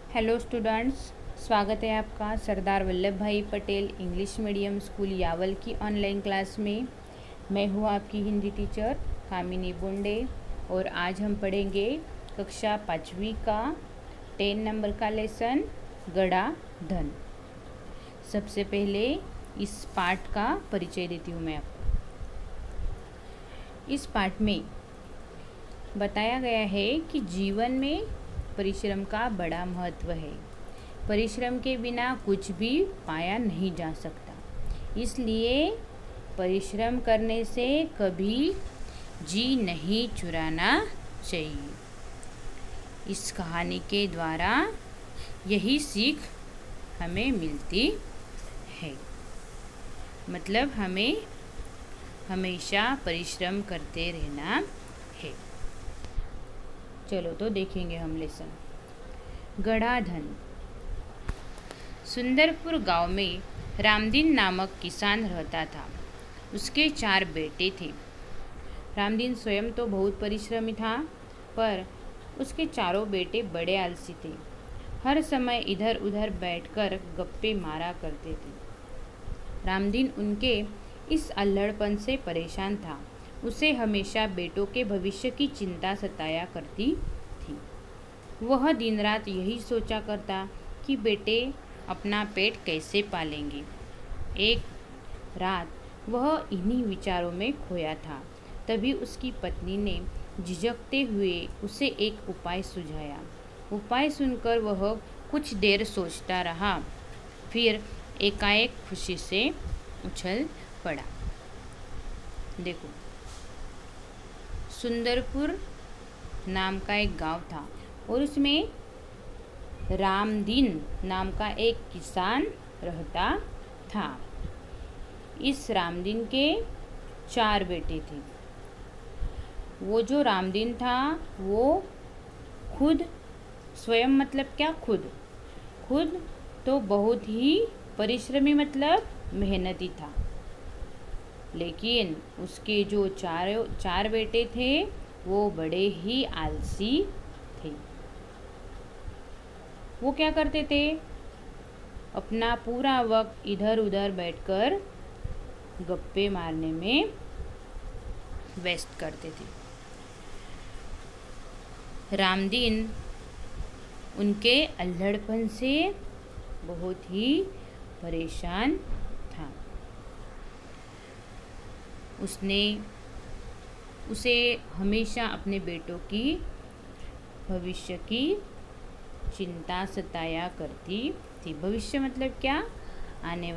Hello students, स्वागत है आपका सरदार वल्लभ भाई Patel English medium school Yawal की ऑनलाइन क्लास में। मैं हूँ आपकी हिंदी टीचर कामिनी बुंडे और आज हम पढ़ेंगे कक्षा 5वीं का 10 नंबर का लेसन गड़ा धन। सबसे पहले इस पाठ का परिचय देती हूँ मैं आपको। इस पाठ में बताया गया है कि जीवन में परिश्रम का बड़ा महत्व है। परिश्रम के बिना कुछ भी पाया नहीं जा सकता, इसलिए परिश्रम करने से कभी जी नहीं चुराना चाहिए। इस कहानी के द्वारा यही सीख हमें मिलती है, मतलब हमें हमेशा परिश्रम करते रहना है। चलो तो देखेंगे हम लेसन। गड़ा धन। सुंदरपुर गांव में रामदीन नामक किसान रहता था। उसके 4 बेटे थे। रामदीन स्वयं तो बहुत परिश्रमी था, पर उसके चारों बेटे बड़े आलसी थे। हर समय इधर उधर बैठकर गप्पे मारा करते थे। रामदीन उनके इस अल्हड़पन से परेशान था। उसे हमेशा बेटों के भविष्य की चिंता सताया करती थी। वह दिन रात यही सोचा करता कि बेटे अपना पेट कैसे पालेंगे। एक रात वह इन्हीं विचारों में खोया था। तभी उसकी पत्नी ने झिझकते हुए उसे एक उपाय सुझाया। उपाय सुनकर वह कुछ देर सोचता रहा, फिर एकाएक खुशी से उछल पड़ा। देखो, सुंदरपुर नाम का एक गांव था और उसमें रामदीन नाम का एक किसान रहता था। इस रामदीन के 4 बेटे थे। वो जो रामदीन था वो खुद स्वयं, मतलब क्या, खुद तो बहुत ही परिश्रमी, मतलब मेहनती था। लेकिन उसके जो चार बेटे थे वो बड़े ही आलसी थे। वो क्या करते थे, अपना पूरा वक्त इधर उधर बैठकर गप्पे मारने में व्यस्त करते थे। रामदीन उनके अल्हड़पन से बहुत ही परेशान था। उसे हमेशा अपने बेटों की भविष्य की चिंता सताया करती थी। भविष्य मतलब क्या, आने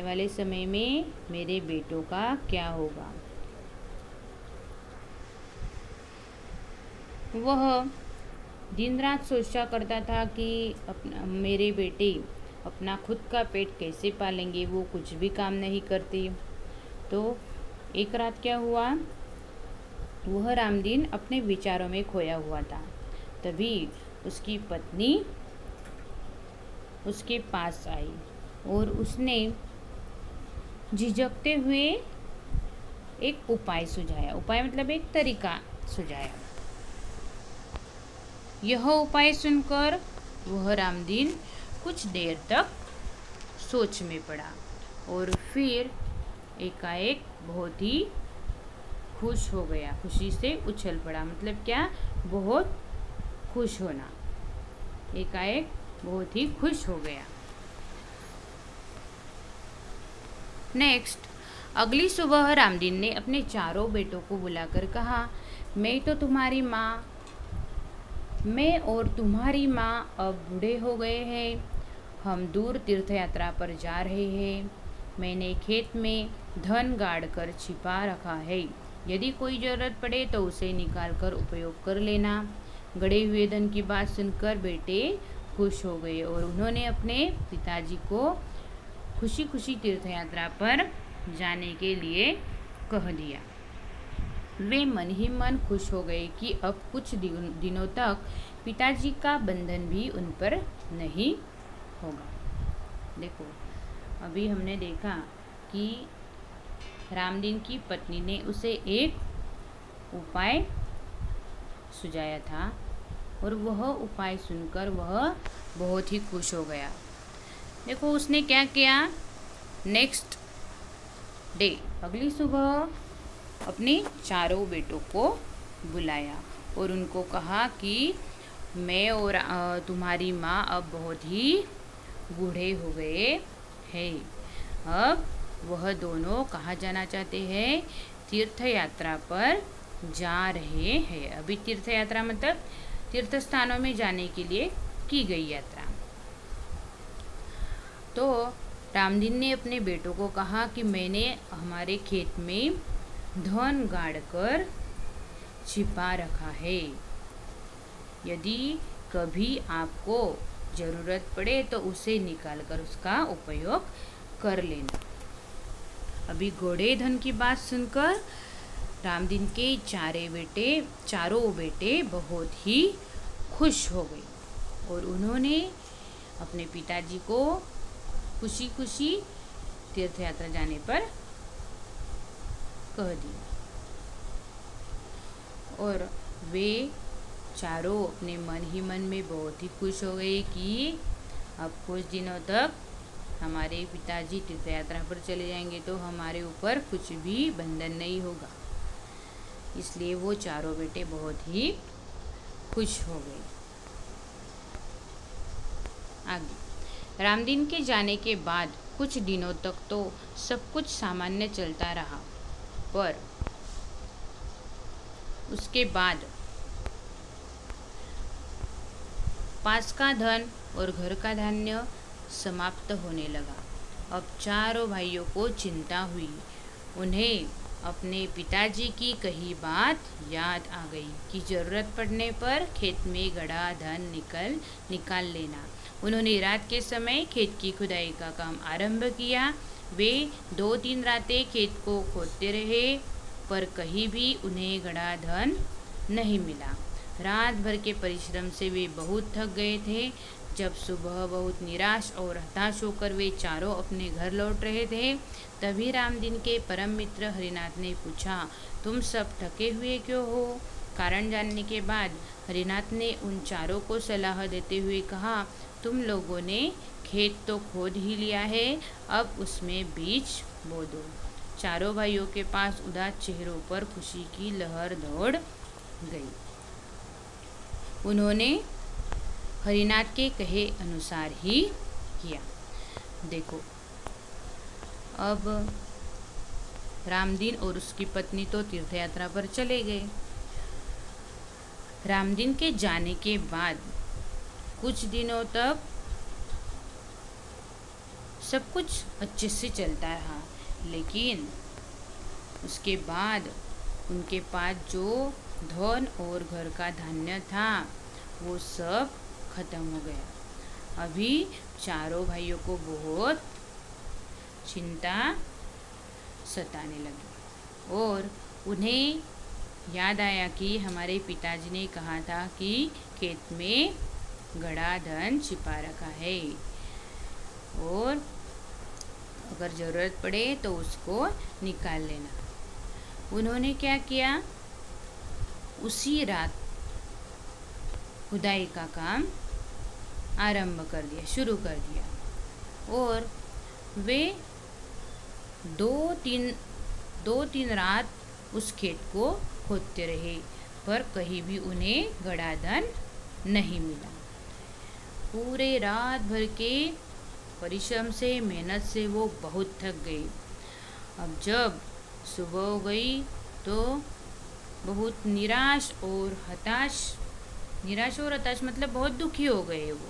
वाले समय में मेरे बेटों का क्या होगा। वह दिन रात सोचा करता था कि मेरे बेटे अपना खुद का पेट कैसे पालेंगे। वो कुछ भी काम नहीं करते। तो एक रात क्या हुआ, वह रामदीन अपने विचारों में खोया हुआ था। तभी उसकी पत्नी उसके पास आई और उसने झिझकते हुए एक उपाय सुझाया। उपाय मतलब एक तरीका सुझाया। यह उपाय सुनकर वह रामदीन कुछ देर तक सोच में पड़ा और फिर एकाएक बहुत ही खुश हो गया। खुशी से उछल पड़ा, मतलब क्या, बहुत खुश होना। एकाएक बहुत ही खुश हो गया। नेक्स्ट, अगली सुबह रामदीन ने अपने चारों बेटों को बुलाकर कहा, मैं और तुम्हारी माँ अब बूढ़े हो गए हैं। हम दूर तीर्थ यात्रा पर जा रहे हैं। मैंने खेत में धन गाड़ कर छिपा रखा है। यदि कोई ज़रूरत पड़े तो उसे निकाल कर उपयोग कर लेना। गड़े हुए धन की बात सुनकर बेटे खुश हो गए और उन्होंने अपने पिताजी को खुशी खुशी तीर्थ यात्रा पर जाने के लिए कह दिया। वे मन ही मन खुश हो गए कि अब कुछ दिनों तक पिताजी का बंधन भी उन पर नहीं होगा। देखो, अभी हमने देखा कि रामदीन की पत्नी ने उसे एक उपाय सुझाया था और वह उपाय सुनकर वह बहुत ही खुश हो गया। देखो उसने क्या किया। नेक्स्ट डे, अगली सुबह अपने चारों बेटों को बुलाया और उनको कहा कि मैं और तुम्हारी माँ अब बहुत ही बूढ़े हो गए हैं। अब वह दोनों कहाँ जाना चाहते हैं? तीर्थ यात्रा पर जा रहे हैं। अभी तीर्थ यात्रा मतलब तीर्थ स्थानों में जाने के लिए की गई यात्रा। तो रामदीन ने अपने बेटों को कहा कि मैंने हमारे खेत में धन गाड़कर छिपा रखा है। यदि कभी आपको ज़रूरत पड़े तो उसे निकालकर उसका उपयोग कर लेना। अभी घोड़े धन की बात सुनकर रामदीन के चारों बेटे बहुत ही खुश हो गए और उन्होंने अपने पिताजी को खुशी खुशी तीर्थ यात्रा जाने पर कह दिया। और वे चारों अपने मन ही मन में बहुत ही खुश हो गए कि अब कुछ दिनों तक हमारे पिताजी तीर्थ यात्रा पर चले जाएंगे तो हमारे ऊपर कुछ भी बंधन नहीं होगा। इसलिए वो चारों बेटे बहुत ही खुश हो गए। आगे, रामदीन के जाने के बाद कुछ दिनों तक तो सब कुछ सामान्य चलता रहा, पर उसके बाद पास का धन और घर का धान्य समाप्त होने लगा। अब चारों भाइयों को चिंता हुई। उन्हें अपने पिताजी की कही बात याद आ गई कि जरूरत पड़ने पर खेत में गड़ा धन निकाल लेना। उन्होंने रात के समय खेत की खुदाई का काम आरंभ किया। वे 2-3 रातें खेत को खोदते रहे, पर कहीं भी उन्हें गड़ा धन नहीं मिला। रात भर के परिश्रम से वे बहुत थक गए थे। जब सुबह बहुत निराश और हताश होकर वे चारों अपने घर लौट रहे थे, तभी रामदीन के परम मित्र हरिनाथ ने पूछा, तुम सब थके हुए क्यों हो? कारण जानने के बाद हरिनाथ ने उन चारों को सलाह देते हुए कहा, तुम लोगों ने खेत तो खोद ही लिया है, अब उसमें बीज बो दो। चारों भाइयों के पास उदास चेहरों पर खुशी की लहर दौड़ गई। उन्होंने हरिनाथ के कहे अनुसार ही किया। देखो, अब रामदीन और उसकी पत्नी तो तीर्थ यात्रा पर चले गए। रामदीन के जाने के बाद कुछ दिनों तक सब कुछ अच्छे से चलता रहा, लेकिन उसके बाद उनके पास जो धन और घर का धान्य था वो सब खत्म हो गया। अभी चारों भाइयों को बहुत चिंता सताने लगी और उन्हें याद आया कि हमारे पिताजी ने कहा था कि खेत में गड़ा धन छिपा रखा है और अगर ज़रूरत पड़े तो उसको निकाल लेना। उन्होंने क्या किया, उसी रात खुदाई का काम आरंभ कर दिया, शुरू कर दिया और वे दो तीन रात उस खेत को खोदते रहे, पर कहीं भी उन्हें गड़ा धन नहीं मिला। पूरे रात भर के परिश्रम से, मेहनत से वो बहुत थक गए। अब जब सुबह हो गई तो बहुत निराश और हताश मतलब बहुत दुखी हो गए वो,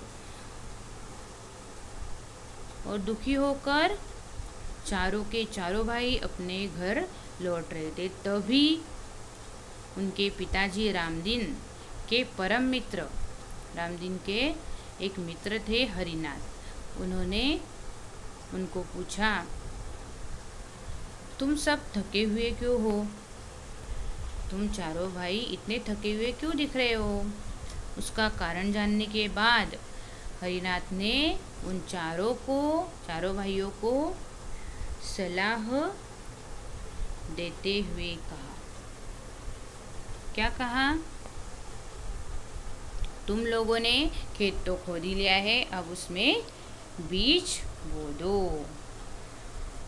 और दुखी होकर चारों के चारों भाई अपने घर लौट रहे थे। तभी उनके पिताजी रामदीन के परम मित्र, रामदीन के एक मित्र थे हरिनाथ, उन्होंने उनको पूछा, तुम सब थके हुए क्यों हो? तुम चारों भाई इतने थके हुए क्यों दिख रहे हो? उसका कारण जानने के बाद हरिनाथ ने उन चारों भाइयों को सलाह देते हुए कहा। क्या कहा? तुम लोगों ने खेत तो खोद ही लिया है, अब उसमें बीज बो दो।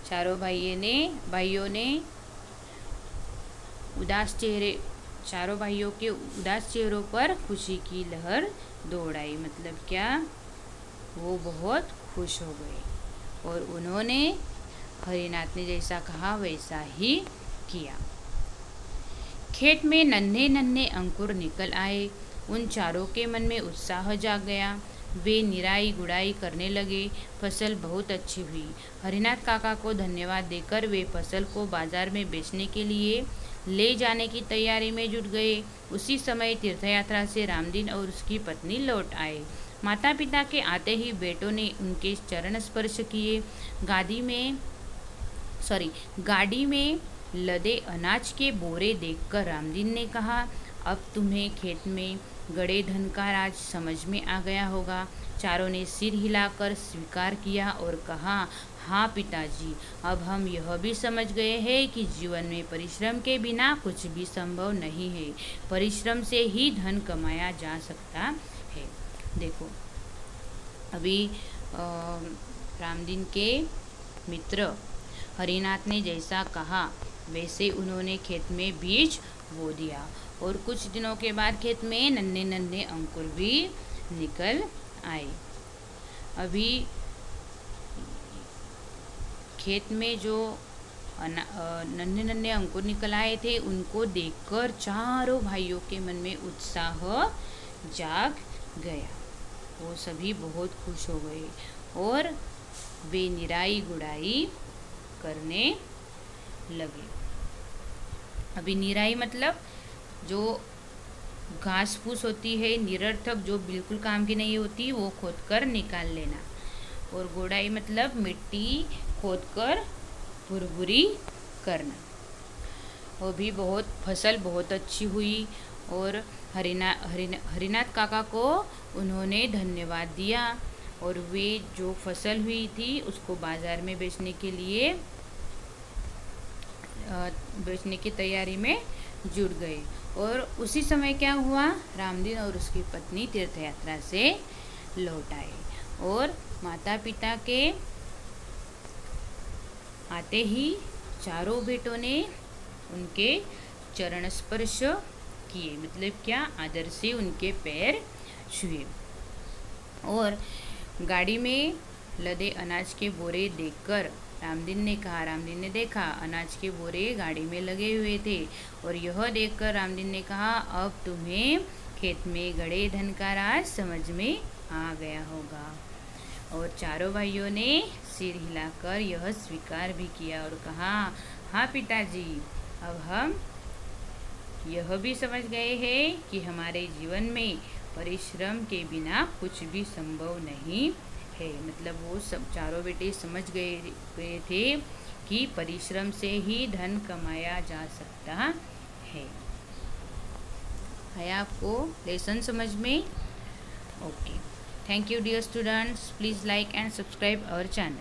चारों भाइयों ने चारों भाइयों के उदास चेहरों पर खुशी की लहर दौड़ाई। मतलब क्या, वो बहुत खुश हो गए और उन्होंने हरिनाथ ने जैसा कहा वैसा ही किया। खेत में नन्हे नन्हे अंकुर निकल आए। उन चारों के मन में उत्साह जाग गया। वे निराई गुड़ाई करने लगे। फसल बहुत अच्छी हुई। हरिनाथ काका को धन्यवाद देकर वे फसल को बाजार में बेचने के लिए ले जाने की तैयारी में जुट गए। उसी समय तीर्थयात्रा से रामदीन और उसकी पत्नी लौट आए। माता पिता के आते ही बेटों ने उनके चरण स्पर्श किए। गाड़ी में लदे अनाज के बोरे देखकर रामदीन ने कहा, अब तुम्हें खेत में गड़े धन का राज समझ में आ गया होगा। चारों ने सिर हिलाकर स्वीकार किया और कहा, हाँ पिताजी, अब हम यह भी समझ गए हैं कि जीवन में परिश्रम के बिना कुछ भी संभव नहीं है। परिश्रम से ही धन कमाया जा सकता है। देखो, अभी रामदीन के मित्र हरिनाथ ने जैसा कहा वैसे उन्होंने खेत में बीज बो दिया और कुछ दिनों के बाद खेत में नन्हे नन्हे अंकुर भी निकल आए। अभी खेत में जो नन्हे नन्हे अंकुर निकल आए थे उनको देखकर चारों भाइयों के मन में उत्साह जाग गया। वो सभी बहुत खुश हो गए और वे निराई गुड़ाई करने लगे। अभी निराई मतलब जो घास फूस होती है निरर्थक, जो बिल्कुल काम की नहीं होती, वो खोदकर निकाल लेना। और गुड़ाई मतलब मिट्टी खोदकर भुरभुरी करना। वो भी फसल बहुत अच्छी हुई और हरिनाथ काका को उन्होंने धन्यवाद दिया और वे जो फसल हुई थी उसको बाजार में बेचने की तैयारी में जुट गए। और उसी समय क्या हुआ, रामदीन और उसकी पत्नी तीर्थयात्रा से लौट आए और माता पिता के आते ही चारों बेटों ने उनके चरण स्पर्श किए। मतलब क्या, आदर से उनके पैर छुए। और गाड़ी में लदे अनाज के बोरे देखकर रामदीन ने देखा अनाज के बोरे गाड़ी में लगे हुए थे और यह देखकर रामदीन ने कहा, अब तुम्हें खेत में गड़े धन का राज समझ में आ गया होगा। और चारों भाइयों ने सिर हिलाकर यह स्वीकार भी किया और कहा, हाँ पिताजी, अब हम यह भी समझ गए हैं कि हमारे जीवन में परिश्रम के बिना कुछ भी संभव नहीं है। मतलब वो सब चारों बेटे समझ गए थे कि परिश्रम से ही धन कमाया जा सकता है। आपको लेसन समझ में? Okay, thank you dear students, please like and subscribe our channel.